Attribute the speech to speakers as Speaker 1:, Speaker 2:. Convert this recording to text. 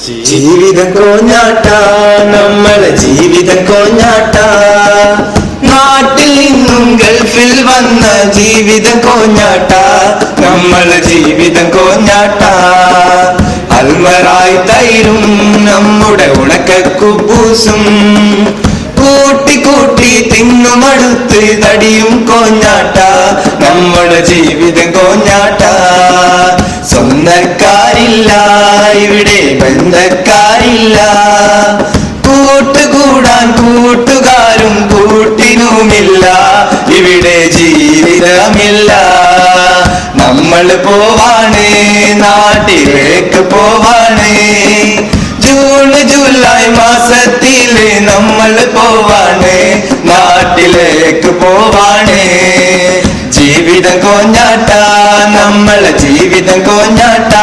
Speaker 1: ജീവിതം കോഞ്ഞാട്ട, നമ്മളെ ജീവിതം കോഞ്ഞാട്ട. നാട്ടിൽ നിന്നും ഗൾഫിൽ വന്ന ജീവിതം കോഞ്ഞാട്ട, നമ്മളെ ജീവിതം കോഞ്ഞാട്ട. അൽമറായി തൈരും നമ്മുടെ ഉണക്കക്കുബൂസും കൂട്ടി കൂട്ടി തിന്നുമടുത്ത് തടിയും കോഞ്ഞാട്ട, നമ്മുടെ ജീവിതം കോഞ്ഞാട്ട. സ്വന്തക്കാരില്ല ഇവിടെ, ബന്ധക്കാരില്ല, കൂട്ടുകൂടാൻ കൂട്ടുകാരും കൂട്ടിനുമില്ല, ഇവിടെ ജീവിതമില്ല. നമ്മൾ പോവാണ്, നാട്ടിലേക്ക് പോവാണ്. ജൂൺ ജൂലൈ മാസത്തില് നമ്മൾ പോവാണ്, നാട്ടിലേക്ക് പോവാണ്. ജീവിതം കോഞ്ഞാട്ട, നമ്മളെ ജീവിതം കോഞ്ഞാട്ട.